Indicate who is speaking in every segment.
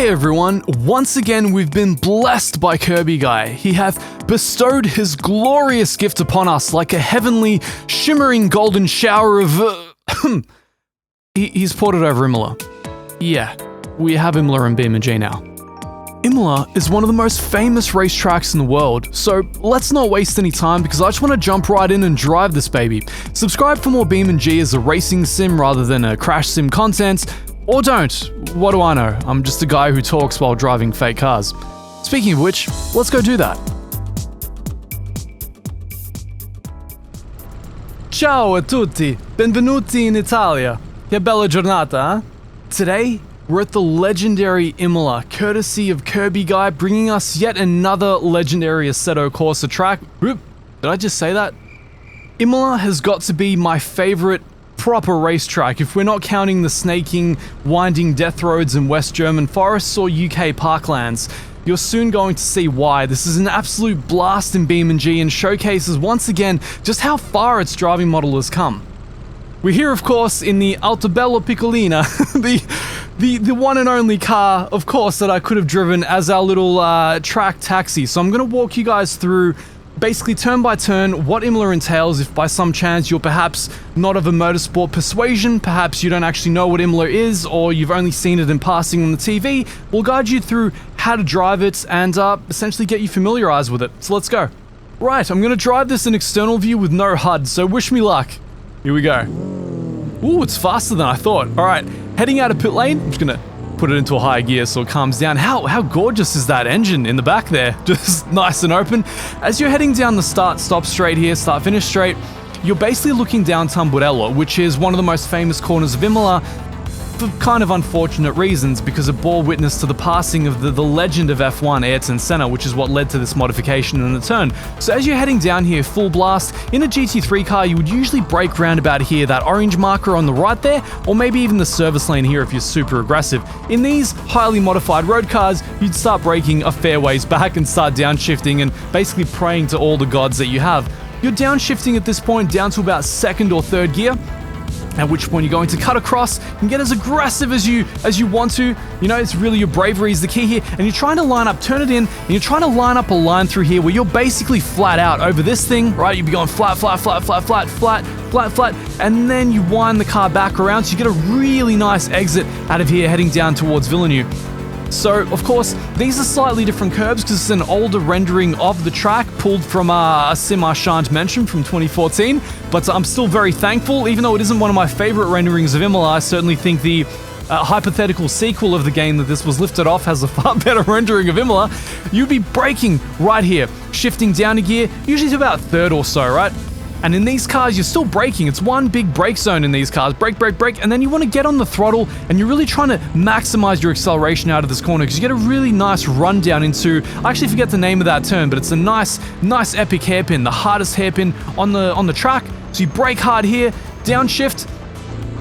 Speaker 1: Hey everyone, once again we've been blessed by kirbyguy. He hath bestowed his glorious gift upon us like a heavenly, shimmering golden shower of... He's poured it over Imola. Yeah, we have Imola and BeamNG now. Imola is one of the most famous racetracks in the world, so let's not waste any time because I just want to jump right in and drive this baby. Subscribe for more BeamNG as a racing sim rather than a crash sim content, or don't. What do I know? I'm just a guy who talks while driving fake cars. Speaking of which, let's go do that. Ciao a tutti, benvenuti in Italia. Che bella giornata, eh? Today, we're at the legendary Imola, courtesy of kirbyguy, bringing us yet another legendary Assetto Corsa track. Oop, did I just say that? Imola has got to be my favorite proper racetrack if we're not counting the snaking, winding death roads in West German forests or UK parklands. You're soon going to see why. This is an absolute blast in BeamNG and showcases once again just how far its driving model has come. We're here, of course, in the Autobello Piccolina, the one and only car, of course, that I could have driven as our little track taxi. So I'm going to walk you guys through, basically turn by turn, what Imola entails if by some chance you're perhaps not of a motorsport persuasion, perhaps you don't actually know what Imola is, or you've only seen it in passing on the TV. We'll guide you through how to drive it and essentially get you familiarized with it. So let's go. Right, I'm going to drive this in external view with no HUD, so wish me luck. Here we go. Ooh, it's faster than I thought. All right, heading out of pit lane. I'm just gonna put it into a higher gear so it calms down. How gorgeous is that engine in the back there? Just nice and open. As you're heading down the start-stop straight here, start-finish straight, you're basically looking down Tamburello, which is one of the most famous corners of Imola, for kind of unfortunate reasons, because it bore witness to the passing of the legend of F1, Ayrton Senna, which is what led to this modification in the turn. So as you're heading down here full blast, in a GT3 car you would usually brake round about here, that orange marker on the right there, or maybe even the service lane here if you're super aggressive. In these highly modified road cars, you'd start braking a fair ways back and start downshifting and basically praying to all the gods that you have. You're downshifting at this point down to about second or third gear, at which point you're going to cut across and get as aggressive as you want to. You know, it's really your bravery is the key here. And you're trying to line up, turn it in, and you're trying to line up a line through here where you're basically flat out over this thing, right? You'd be going flat, flat, flat, flat, flat, flat, flat, flat, and then you wind the car back around so you get a really nice exit out of here heading down towards Villeneuve. So, of course, these are slightly different curbs because it's an older rendering of the track pulled from a sim I shan't mention from 2014, but I'm still very thankful. Even though it isn't one of my favorite renderings of Imola, I certainly think the hypothetical sequel of the game that this was lifted off has a far better rendering of Imola. You'd be braking right here, shifting down a gear, usually to about third or so, right? And in these cars, you're still braking. It's one big brake zone in these cars. Brake, brake, brake. And then you want to get on the throttle and you're really trying to maximize your acceleration out of this corner because you get a really nice rundown into, I actually forget the name of that turn, but it's a nice epic hairpin, the hardest hairpin on the track. So you brake hard here, downshift,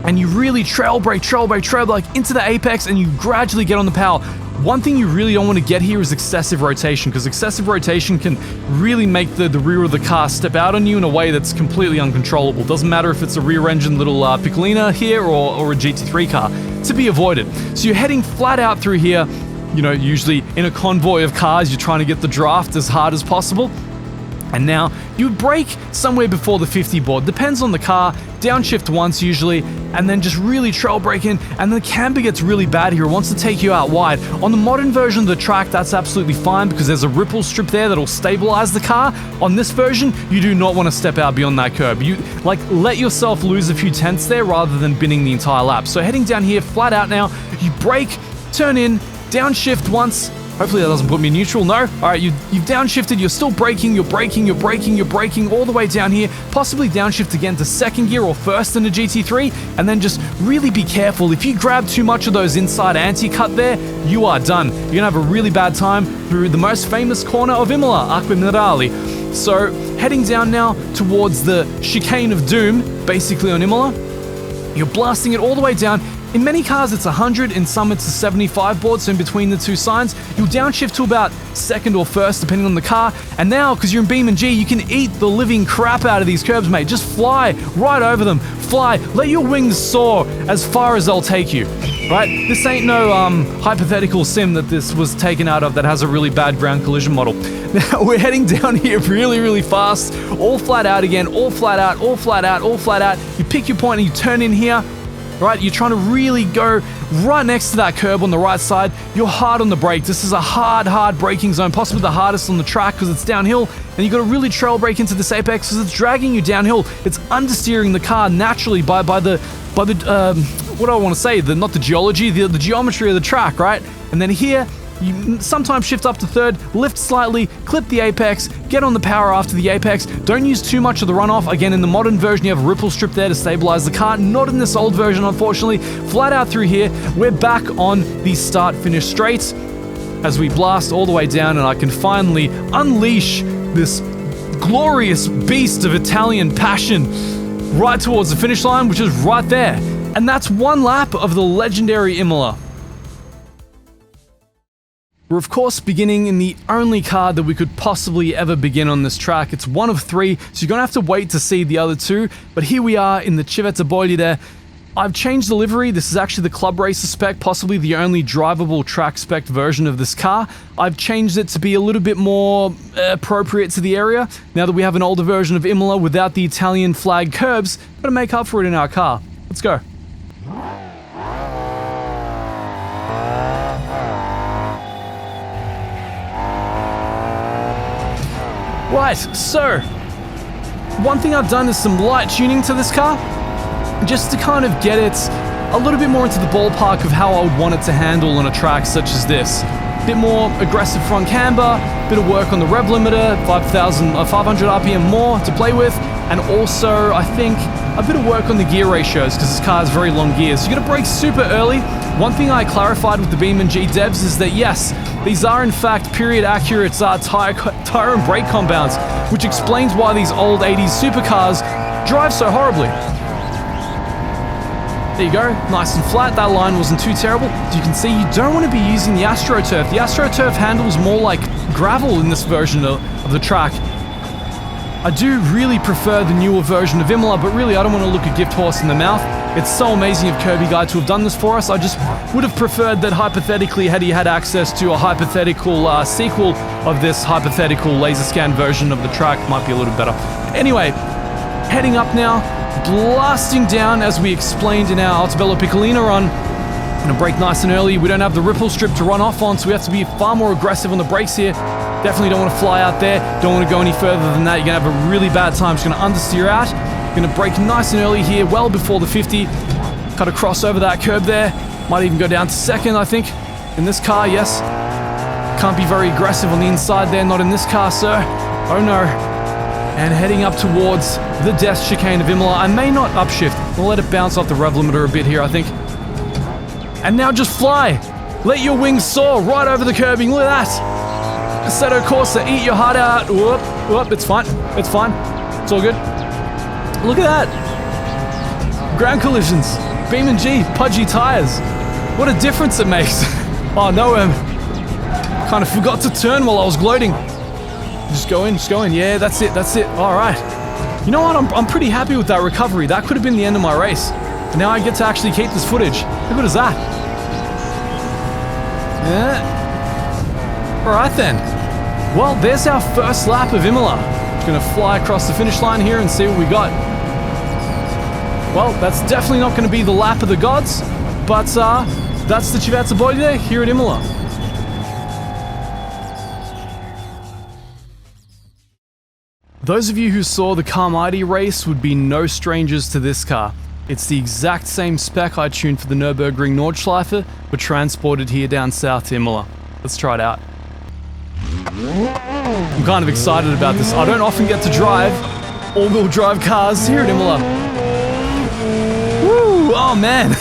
Speaker 1: and you really trail brake like into the apex and you gradually get on the power. One thing you really don't want to get here is excessive rotation, because excessive rotation can really make the rear of the car step out on you in a way that's completely uncontrollable. Doesn't matter if it's a rear-engine little Piccolina here or a GT3 car. To be avoided. So you're heading flat out through here, you know, usually in a convoy of cars, you're trying to get the draft as hard as possible. And now you brake somewhere before the 50 board, depends on the car, downshift once usually, and then just really trail brake in, and the camber gets really bad here, it wants to take you out wide. On the modern version of the track, that's absolutely fine because there's a ripple strip there that'll stabilize the car. On this version, you do not want to step out beyond that curb. You let yourself lose a few tenths there rather than binning the entire lap. So heading down here, flat out now, you brake, turn in, downshift once. Hopefully that doesn't put me in neutral. No. All right, you've downshifted. You're still braking. You're braking all the way down here. Possibly downshift again to second gear or first in a GT3. And then just really be careful. If you grab too much of those inside anti-cut there, you are done. You're going to have a really bad time through the most famous corner of Imola, Acque Minerali. So heading down now towards the chicane of doom, basically on Imola. You're blasting it all the way down. In many cars it's 100, in some it's a 75 board, so in between the two signs, you'll downshift to about second or first depending on the car, and now, because you're in BeamNG, you can eat the living crap out of these curbs, mate. Just fly right over them, fly, let your wings soar as far as they'll take you. right? This ain't no hypothetical sim that this was taken out of that has a really bad ground collision model. Now we're heading down here really, really fast, all flat out again, all flat out, all flat out, all flat out. You pick your point and you turn in here, right? You're trying to really go right next to that curb on the right side. You're hard on the brake. This is a hard braking zone, possibly the hardest on the track because it's downhill, and you got to really trail brake into this apex because it's dragging you downhill. It's understeering the car naturally by the what do I want to say? Not the geology, the geometry of the track, right? And then here, you sometimes shift up to third, lift slightly, clip the apex, get on the power after the apex. Don't use too much of the runoff. Again, in the modern version, you have a ripple strip there to stabilize the car. Not in this old version, unfortunately. Flat out through here, we're back on the start-finish straights as we blast all the way down, and I can finally unleash this glorious beast of Italian passion right towards the finish line, which is right there. And that's one lap of the legendary Imola. We're of course beginning in the only car that we could possibly ever begin on this track. It's one of three, so you're gonna have to wait to see the other two, but here we are in the Civetta Bolide. I've changed the livery. This is actually the Club Racer spec, possibly the only drivable track spec version of this car. I've changed it to be a little bit more appropriate to the area. Now that we have an older version of Imola without the Italian flag curbs, we're gonna make up for it in our car. Let's go. Right, so one thing I've done is some light tuning to this car, just to kind of get it a little bit more into the ballpark of how I would want it to handle on a track such as this. Bit more aggressive front camber, bit of work on the rev limiter, 500 RPM more to play with, and also I think a bit of work on the gear ratios because this car has very long gears. So you're gonna brake super early. One thing I clarified with the BeamNG devs is that yes, these are in fact period accurate tire and brake compounds, which explains why these old 80s supercars drive so horribly. There you go, nice and flat. That line wasn't too terrible. As you can see, you don't want to be using the AstroTurf. The AstroTurf handles more like gravel in this version of the track. I do really prefer the newer version of Imola, but really I don't want to look a gift horse in the mouth. It's so amazing of kirbyguy to have done this for us. I just would have preferred that hypothetically, had he had access to a hypothetical sequel of this hypothetical laser scan version of the track, might be a little better. Anyway, heading up now, blasting down as we explained in our Autobello Piccolina run. Gonna brake nice and early. We don't have the ripple strip to run off on, so we have to be far more aggressive on the brakes here. Definitely don't want to fly out there. Don't want to go any further than that. You're gonna have a really bad time. Just gonna understeer out. Gonna brake nice and early here, well before the 50. Cut across over that curb there. Might even go down to second, I think. In this car, yes. Can't be very aggressive on the inside there. Not in this car, sir. Oh no. And heading up towards the death chicane of Imola. I may not upshift. We'll let it bounce off the rev limiter a bit here, I think. And now just fly. Let your wings soar right over the curbing. Look at that. Assetto Corsa, eat your heart out. Whoop, whoop, it's fine. It's fine. It's all good. Look at that. Ground collisions. BeamNG, pudgy tires. What a difference it makes. Oh no, kind of forgot to turn while I was gloating. Just go in, just go in. Yeah, that's it, that's it. All right. You know what? I'm pretty happy with that recovery. That could have been the end of my race. But now I get to actually keep this footage. How good is that? Yeah. All right then. Well, there's our first lap of Imola. Just gonna fly across the finish line here and see what we got. Well, that's definitely not gonna be the lap of the gods, but that's the Civetta Bolide here at Imola. Those of you who saw the Carmidi race would be no strangers to this car. It's the exact same spec I tuned for the Nürburgring Nordschleife, but transported here down south to Imola. Let's try it out. I'm kind of excited about this. I don't often get to drive all-wheel drive cars here at Imola. Woo! Oh man!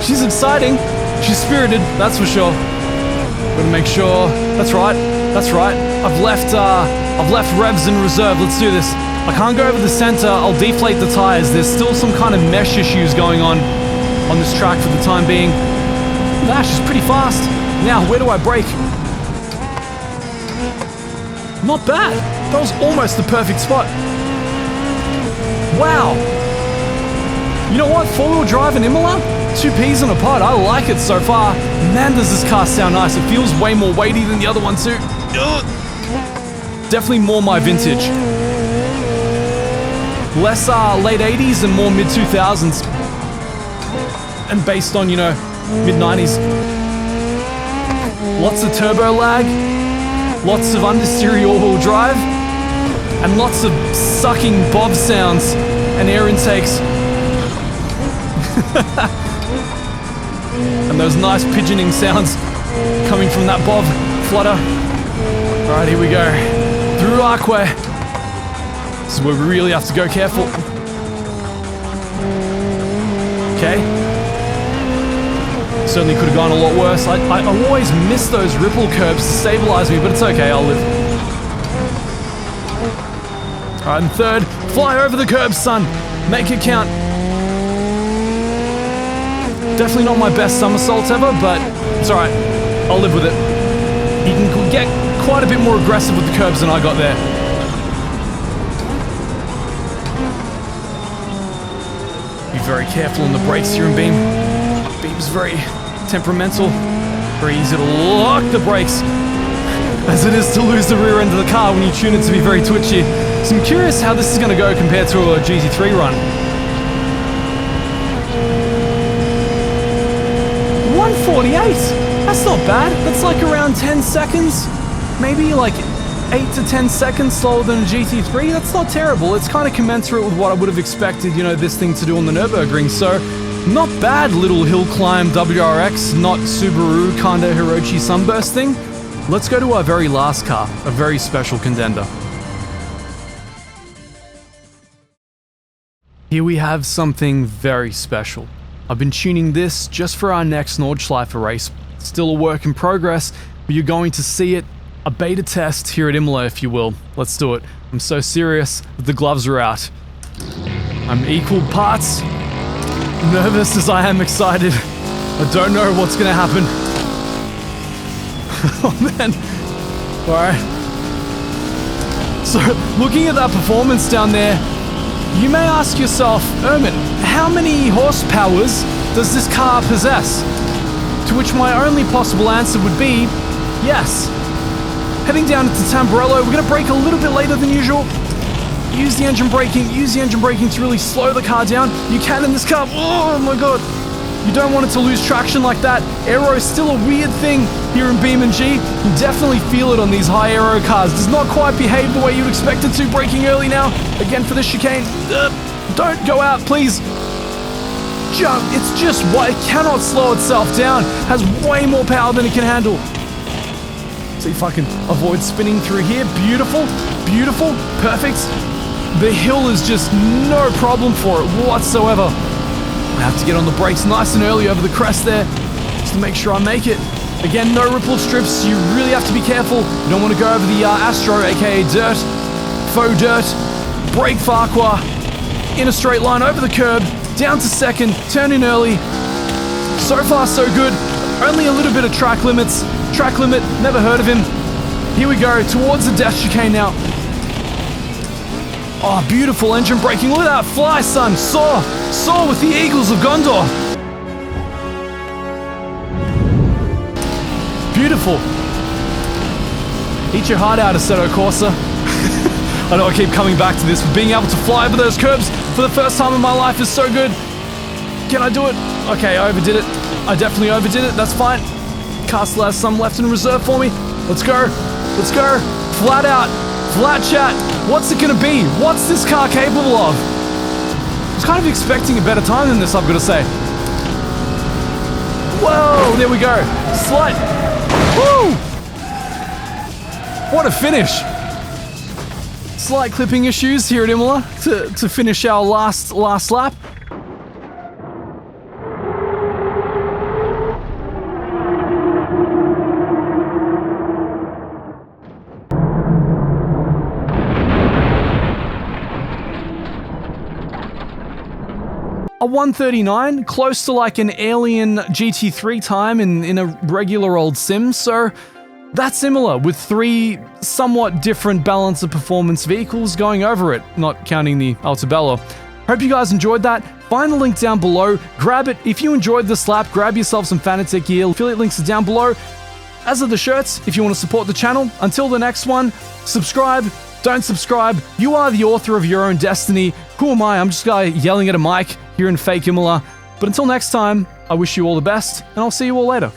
Speaker 1: She's exciting. She's spirited, that's for sure. Gotta make sure. That's right. That's right. I've left revs in reserve. Let's do this. I can't go over the center. I'll deflate the tires. There's still some kind of mesh issues going on this track for the time being. Nah, she's pretty fast. Now, where do I brake? Not bad. That was almost the perfect spot. Wow. You know what? Four-wheel drive in Imola? Two peas in a pod. I like it so far. Man, does this car sound nice. It feels way more weighty than the other one too. Ugh. Definitely more my vintage. Less late 80s and more mid 2000s. And based on, you know, mid 90s. Lots of turbo lag. Lots of understeer all-wheel drive. And lots of sucking bob sounds and air intakes. And those nice pigeoning sounds coming from that bob flutter. Alright, here we go. Through Archway. This is where we really have to go careful. Okay. Certainly could have gone a lot worse. I always miss those ripple curbs to stabilize me, but it's okay, I'll live. Alright, and third, fly over the curbs, son. Make it count. Definitely not my best somersault ever, but it's alright. I'll live with it. You can get quite a bit more aggressive with the curbs than I got there. Be very careful on the brakes here in Beam. Beam's very temperamental. Very easy to lock the brakes, as it is to lose the rear end of the car when you tune it to be very twitchy. So I'm curious how this is going to go compared to a GT3 run. 148! That's not bad. That's like around 10 seconds. Maybe like 8 to 10 seconds slower than a GT3. That's not terrible. It's kind of commensurate with what I would have expected, you know, this thing to do on the Nürburgring. So, not bad, little Hillclimb WRX, not Subaru kind of Hirochi Sunburst thing. Let's go to our very last car, a very special contender. Here we have something very special. I've been tuning this just for our next Nordschleife race. Still a work in progress, but you're going to see it. A beta test here at Imola, if you will. Let's do it. I'm so serious that the gloves are out. I'm equal parts nervous as I am excited. I don't know what's gonna happen. Oh man. Alright. So, looking at that performance down there, you may ask yourself, Ermin, how many horsepowers does this car possess? To which my only possible answer would be, yes. Heading down into Tamburello, we're going to brake a little bit later than usual. Use the engine braking to really slow the car down. You can in this car, oh my god. You don't want it to lose traction like that. Aero is still a weird thing here in BeamNG. You definitely feel it on these high aero cars. Does not quite behave the way you'd expect it to. Braking early now, again for this chicane. Don't go out, please. Jump, it's just what it cannot slow itself down. Has way more power than it can handle. See if I can avoid spinning through here. Beautiful, beautiful, perfect. The hill is just no problem for it whatsoever. I have to get on the brakes nice and early over the crest there, just to make sure I make it. Again, no ripple strips, you really have to be careful. You don't want to go over the Astro, aka dirt, faux dirt. Brake Farquhar, in a straight line over the curb, down to second, turn in early. So far so good, only a little bit of track limits. Track limit, never heard of him. Here we go, towards the death chicane now. Oh, beautiful engine braking. Look at that fly, son. Soar with the Eagles of Gondor. Beautiful. Eat your heart out, Assetto Corsa. I know I keep coming back to this, but being able to fly over those curbs for the first time in my life is so good. Can I do it? Okay, I overdid it. I definitely overdid it, that's fine. Car still has some left in reserve for me. Let's go. Let's go. Flat out. Flat chat. What's it gonna be? What's this car capable of? I was kind of expecting a better time than this, I've got to say. Whoa, there we go. Slight. Woo! What a finish. Slight clipping issues here at Imola to finish our last lap. A 139, close to like an alien GT3 time in a regular old sim, so that's similar with three somewhat different balance of performance vehicles going over it, not counting the Altobello. Hope you guys enjoyed that. Find the link down below, grab it. If you enjoyed this lap, grab yourself some Fanatec gear. Affiliate links are down below, as are the shirts if you want to support the channel. Until the next one, subscribe, don't subscribe. You are the author of your own destiny. Who am I? I'm just a guy yelling at a mic here in fake Imola. But until next time, I wish you all the best, and I'll see you all later.